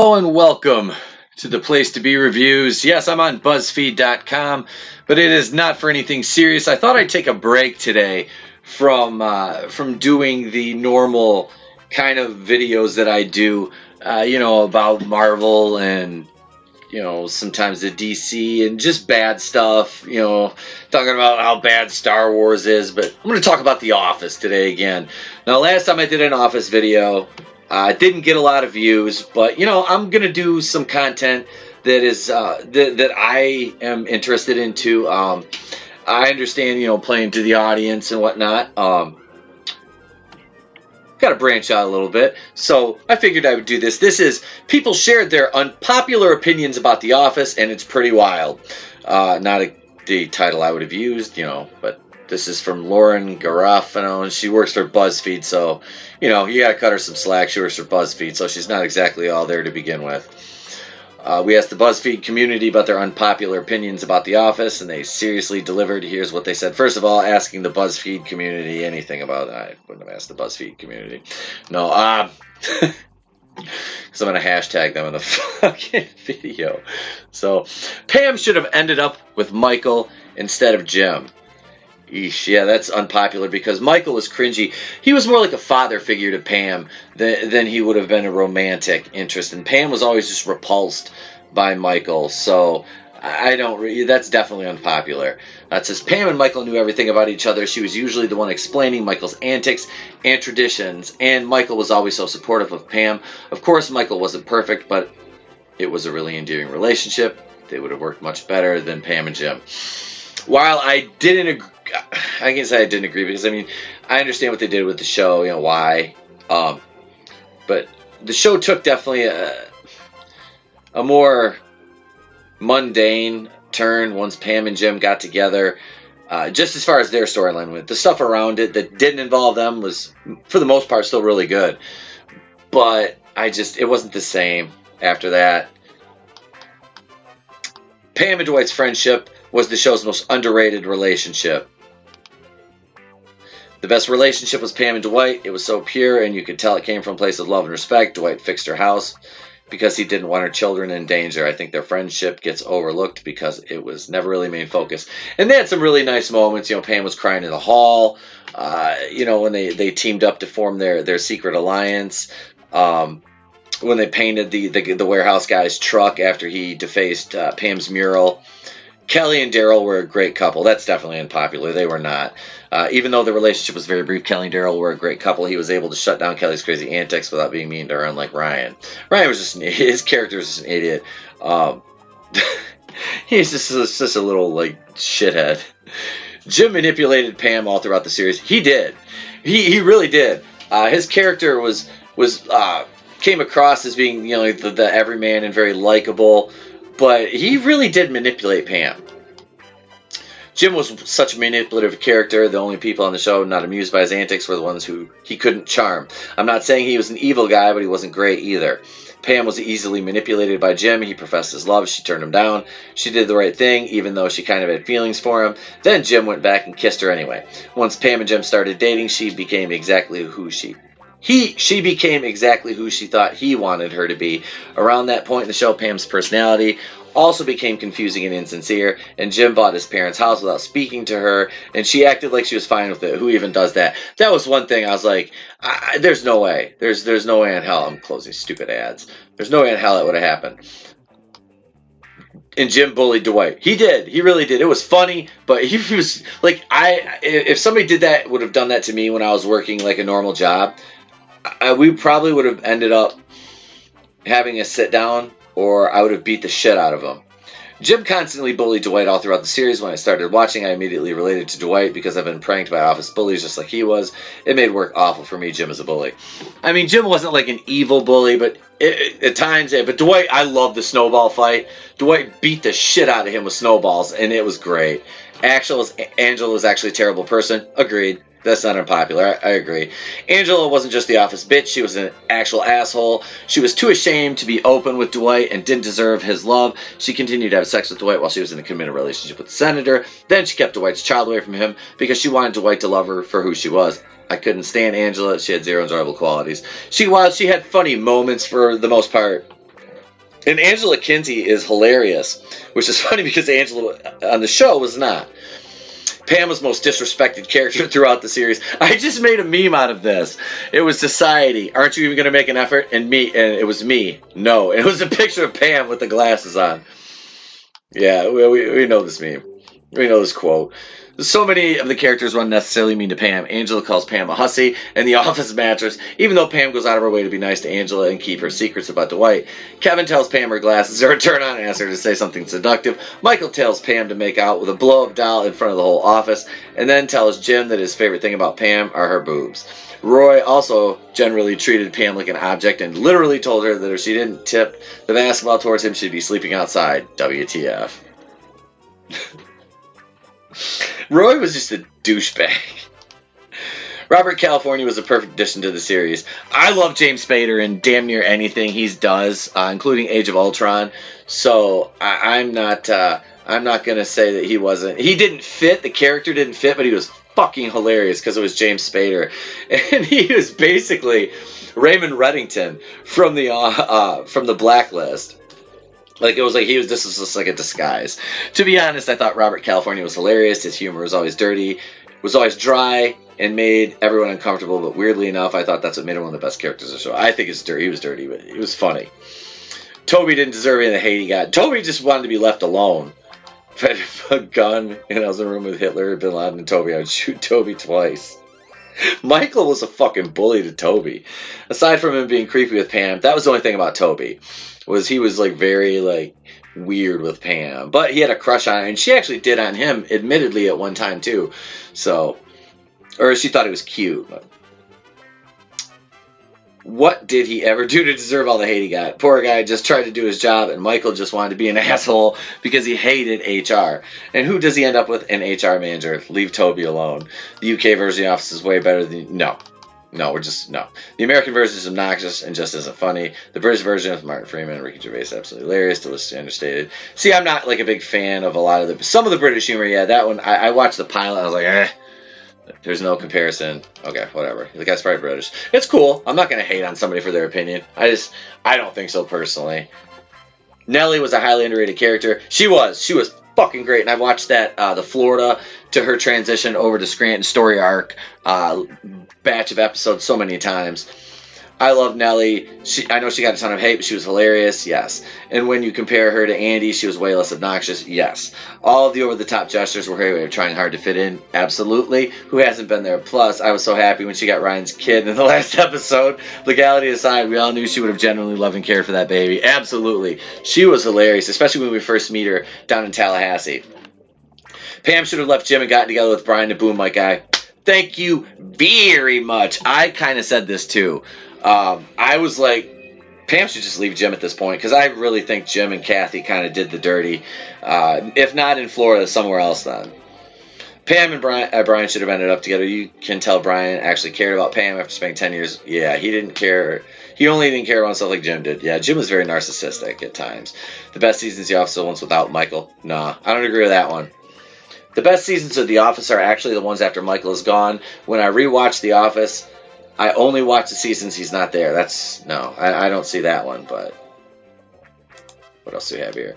Hello and welcome to the place to be reviews. Yes, I'm on Buzzfeed.com, but it is not for anything serious. I thought I'd take a break today from doing the normal kind of videos that I do, about Marvel and sometimes the DC and just bad stuff. Talking about how bad Star Wars is, but I'm going to talk about The Office today again. Now, last time I did an Office video, I didn't get a lot of views, but I'm gonna do some content that is that I am interested into. I understand, playing to the audience and whatnot. Got to branch out a little bit, so I figured I would do this. This is people shared their unpopular opinions about The Office, and it's pretty wild. Not the title I would have used, but. This is from Lauren Garofano, and she works for Buzzfeed, so, you got to cut her some slack. She works for Buzzfeed, so she's not exactly all there to begin with. We asked the Buzzfeed community about their unpopular opinions about The Office, and they seriously delivered. Here's what they said. First of all, asking the Buzzfeed community anything about it. I wouldn't have asked the Buzzfeed community. No, because I'm going to hashtag them in the fucking video. So, Pam should have ended up with Michael instead of Jim. Eesh, yeah, that's unpopular because Michael was cringy. He was more like a father figure to Pam than he would have been a romantic interest. And Pam was always just repulsed by Michael. So that's definitely unpopular. It says Pam and Michael knew everything about each other. She was usually the one explaining Michael's antics and traditions. And Michael was always so supportive of Pam. Of course, Michael wasn't perfect, but it was a really endearing relationship. They would have worked much better than Pam and Jim. While I didn't agree, I can say I didn't agree because, I understand what they did with the show, why. But the show took definitely a more mundane turn once Pam and Jim got together. Just as far as their storyline went. The stuff around it that didn't involve them was, for the most part, still really good. But it wasn't the same after that. Pam and Dwight's friendship was the show's most underrated relationship. The best relationship was Pam and Dwight. It was so pure, and you could tell it came from a place of love and respect. Dwight fixed her house because he didn't want her children in danger. I think their friendship gets overlooked because it was never really main focus. And they had some really nice moments. Pam was crying in the hall. When they teamed up to form their secret alliance. When they painted the warehouse guy's truck after he defaced Pam's mural. Kelly and Daryl were a great couple. That's definitely unpopular. They were not. Even though the relationship was very brief, Kelly and Daryl were a great couple. He was able to shut down Kelly's crazy antics without being mean to her, unlike Ryan. Ryan was his character was just an idiot. He's just a little, shithead. Jim manipulated Pam all throughout the series. He did. He really did. His character came across as being, the everyman and very likable. But he really did manipulate Pam. Jim was such a manipulative character. The only people on the show not amused by his antics were the ones who he couldn't charm. I'm not saying he was an evil guy, but he wasn't great either. Pam was easily manipulated by Jim. He professed his love. She turned him down. She did the right thing, even though she kind of had feelings for him. Then Jim went back and kissed her anyway. Once Pam and Jim started dating, she became exactly who she thought he wanted her to be. Around that point in the show, Pam's personality also became confusing and insincere, and Jim bought his parents' house without speaking to her, and she acted like she was fine with it. Who even does that? That was one thing I was like, there's no way. There's no way in hell. I'm closing stupid ads. There's no way in hell it would have happened. And Jim bullied Dwight. He did. He really did. It was funny, but he was like, if somebody would have done that to me when I was working like a normal job, we probably would have ended up having a sit down, or I would have beat the shit out of him. Jim constantly bullied Dwight all throughout the series. When I started watching, I immediately related to Dwight because I've been pranked by office bullies just like he was. It made work awful for me, Jim, as a bully. Jim wasn't like an evil bully, but at times, but Dwight, I love the snowball fight. Dwight beat the shit out of him with snowballs, and it was great. Angela was actually a terrible person. Agreed. That's not unpopular. I agree. Angela wasn't just the office bitch. She was an actual asshole. She was too ashamed to be open with Dwight and didn't deserve his love. She continued to have sex with Dwight while she was in a committed relationship with the senator. Then she kept Dwight's child away from him because she wanted Dwight to love her for who she was. I couldn't stand Angela. She had zero enjoyable qualities. While she had funny moments for the most part, And Angela Kinsey is hilarious, which is funny because Angela on the show was not. Pam was the most disrespected character throughout the series. I just made a meme out of this. It was Society. Aren't you even going to make an effort? And it was me. No. It was a picture of Pam with the glasses on. Yeah, we know this meme. We know this quote. So many of the characters were unnecessarily mean to Pam. Angela calls Pam a hussy and the office mattress, even though Pam goes out of her way to be nice to Angela and keep her secrets about Dwight. Kevin tells Pam her glasses are a turn on and asks her to say something seductive. Michael tells Pam to make out with a blow-up doll in front of the whole office, and then tells Jim that his favorite thing about Pam are her boobs. Roy also generally treated Pam like an object and literally told her that if she didn't tip the basketball towards him, she'd be sleeping outside. WTF. Roy was just a douchebag. Robert California was a perfect addition to the series. I love James Spader in damn near anything he does, including Age of Ultron. So I'm not gonna say that he wasn't. He didn't fit. The character didn't fit, but he was fucking hilarious because it was James Spader, and he was basically Raymond Reddington from the Blacklist. Like, it was like this was just like a disguise. To be honest, I thought Robert California was hilarious. His humor was always dirty, was always dry, and made everyone uncomfortable. But weirdly enough, I thought that's what made him one of the best characters of the show. I think it's dirty. He was dirty, but he was funny. Toby didn't deserve any of the hate he got. Toby just wanted to be left alone. If I had a gun and I was in a room with Hitler, Bin Laden, and Toby, I would shoot Toby twice. Michael was a fucking bully to Toby. Aside from him being creepy with Pam, that was the only thing about Toby. He was like very like weird with Pam, but he had a crush on her, and she actually did on him, admittedly, at one time too. So, or she thought he was cute. But what did he ever do to deserve all the hate he got? Poor guy just tried to do his job, and Michael just wanted to be an asshole because he hated HR. And who does he end up with? An HR manager. Leave Toby alone. The UK version of The Office is way better than... No. The American version is obnoxious and just isn't funny. The British version with Martin Freeman and Ricky Gervais is absolutely hilarious, deliciously understated. See, I'm not like a big fan of a lot of some of the British humor. Yeah, that one, I watched the pilot, I was like, there's no comparison. Okay, whatever. The guy's probably British. It's cool. I'm not going to hate on somebody for their opinion. I don't think so personally. Nellie was a highly underrated character. She was fucking great, and I've watched that the Florida to her transition over to Scranton story arc batch of episodes so many times. I love Nellie. I know she got a ton of hate, but she was hilarious, yes. And when you compare her to Andy, she was way less obnoxious, yes. All of the over-the-top gestures were trying hard to fit in, absolutely. Who hasn't been there? Plus, I was so happy when she got Ryan's kid in the last episode. Legality aside, we all knew she would have genuinely loved and cared for that baby. Absolutely. She was hilarious, especially when we first meet her down in Tallahassee. Pam should have left Jim and gotten together with Brian to boom my guy. Thank you very much. I kind of said this too. I was like, Pam should just leave Jim at this point, because I really think Jim and Kathy kind of did the dirty. If not in Florida, somewhere else then. Pam and Brian should have ended up together. You can tell Brian actually cared about Pam after spending 10 years. Yeah, he didn't care. He only didn't care about himself like Jim did. Yeah, Jim was very narcissistic at times. The best seasons of The Office are the ones without Michael. Nah, I don't agree with that one. The best seasons of The Office are actually the ones after Michael is gone. When I rewatch The Office, I only watch the seasons he's not there. I don't see that one, but what else do we have here?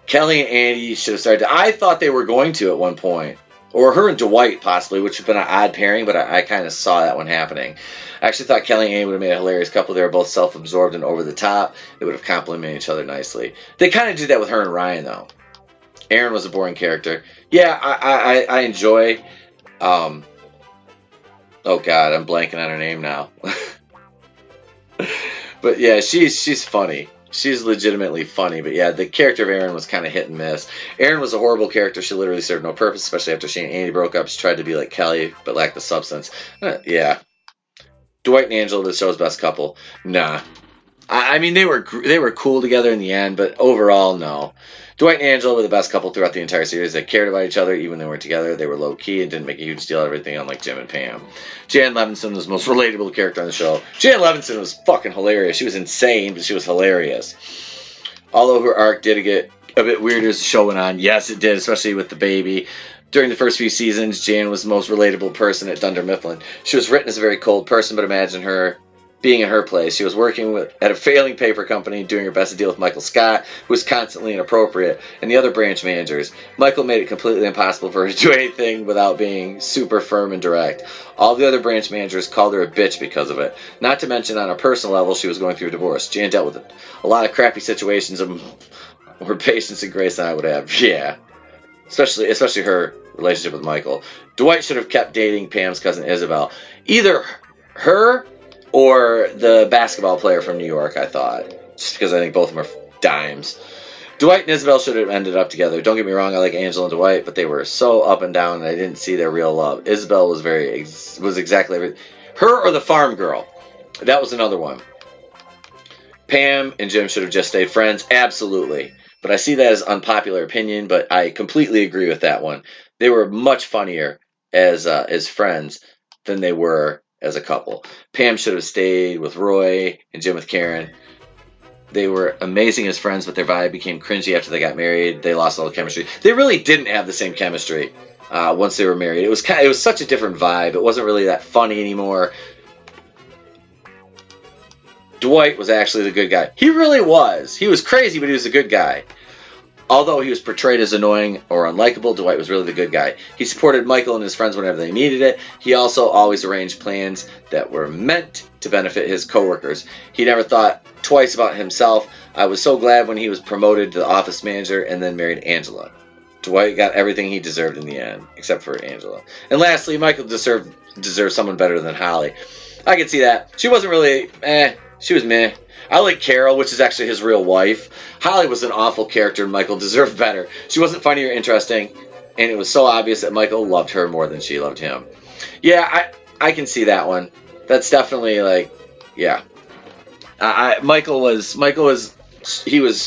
Kelly and Andy should have started. I thought they were going to at one point. Or her and Dwight, possibly, which would have been an odd pairing, but I kind of saw that one happening. I actually thought Kelly and Andy would have made a hilarious couple. They were both self-absorbed and over the top. They would have complemented each other nicely. They kind of did that with her and Ryan, though. Aaron was a boring character. Yeah, I enjoy... oh, God, I'm blanking on her name now. But, yeah, she's funny. She's legitimately funny, but yeah, the character of Erin was kind of hit and miss. Erin was a horrible character. She literally served no purpose, especially after she and Andy broke up. She tried to be like Kelly, but lacked the substance. Yeah. Dwight and Angela, the show's best couple. Nah. I mean, they were cool together in the end, but overall, no. Dwight and Angela were the best couple throughout the entire series. They cared about each other even when they weren't together. They were low-key and didn't make a huge deal out of everything, unlike Jim and Pam. Jan Levinson was the most relatable character on the show. Jan Levinson was fucking hilarious. She was insane, but she was hilarious. Although her arc did get a bit weirder as the show went on. Yes, it did, especially with the baby. During the first few seasons, Jan was the most relatable person at Dunder Mifflin. She was written as a very cold person, but imagine her being in her place. She was working at a failing paper company, doing her best to deal with Michael Scott, who was constantly inappropriate, and the other branch managers. Michael made it completely impossible for her to do anything without being super firm and direct. All the other branch managers called her a bitch because of it. Not to mention, on a personal level, she was going through a divorce. Jan dealt with a lot of crappy situations where patience and grace than I would have. Yeah. Especially her relationship with Michael. Dwight should have kept dating Pam's cousin Isabel. Either her or the basketball player from New York, I thought. Just because I think both of them are dimes. Dwight and Isabel should have ended up together. Don't get me wrong, I like Angela and Dwight, but they were so up and down and I didn't see their real love. Isabel was exactly everything. Her or the farm girl. That was another one. Pam and Jim should have just stayed friends. Absolutely. But I see that as unpopular opinion, but I completely agree with that one. They were much funnier as friends than they were as a couple. Pam should have stayed with Roy and Jim with Karen. They were amazing as friends, but their vibe became cringy after they got married. They lost all the chemistry. They really didn't have the same chemistry once they were married. It was such a different vibe. It wasn't really that funny anymore. Dwight was actually the good guy. He really was. He was crazy, but he was a good guy. Although he was portrayed as annoying or unlikable, Dwight was really the good guy. He supported Michael and his friends whenever they needed it. He also always arranged plans that were meant to benefit his coworkers. He never thought twice about himself. I was so glad when he was promoted to the office manager and then married Angela. Dwight got everything he deserved in the end, except for Angela. And lastly, Michael deserved someone better than Holly. I could see that. She wasn't really, she was meh. I like Carol, which is actually his real wife. Holly was an awful character, and Michael deserved better. She wasn't funny or interesting, and it was so obvious that Michael loved her more than she loved him. Yeah, I can see that one. That's definitely like, yeah. Michael was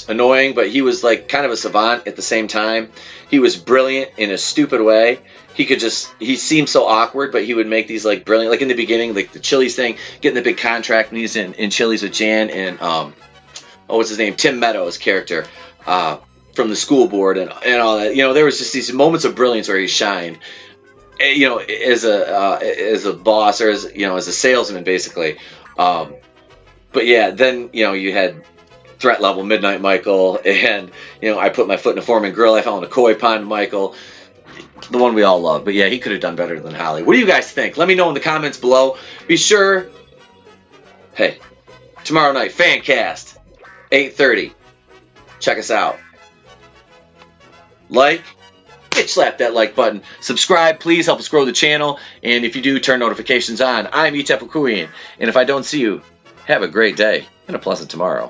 annoying, but he was like kind of a savant at the same time. He was brilliant in a stupid way. He seemed so awkward, but he would make these like brilliant, like in the beginning, like the Chili's thing, getting the big contract, and he's in Chili's with Jan and what's his name, Tim Meadows' character from the school board and all that. You know, there was just these moments of brilliance where he shined. You know, as a boss or as a salesman, basically. But yeah, then you had threat level Midnight Michael, and I put my foot in a Foreman grill. I fell in a koi pond Michael. The one we all love. But yeah, he could have done better than Holly. What do you guys think? Let me know in the comments below. Be sure, hey, tomorrow night, Fancast, 8:30. Check us out. Like, bitch slap that like button. Subscribe, please help us grow the channel. And if you do, turn notifications on. I'm Etepukuian. And if I don't see you, have a great day and a pleasant tomorrow.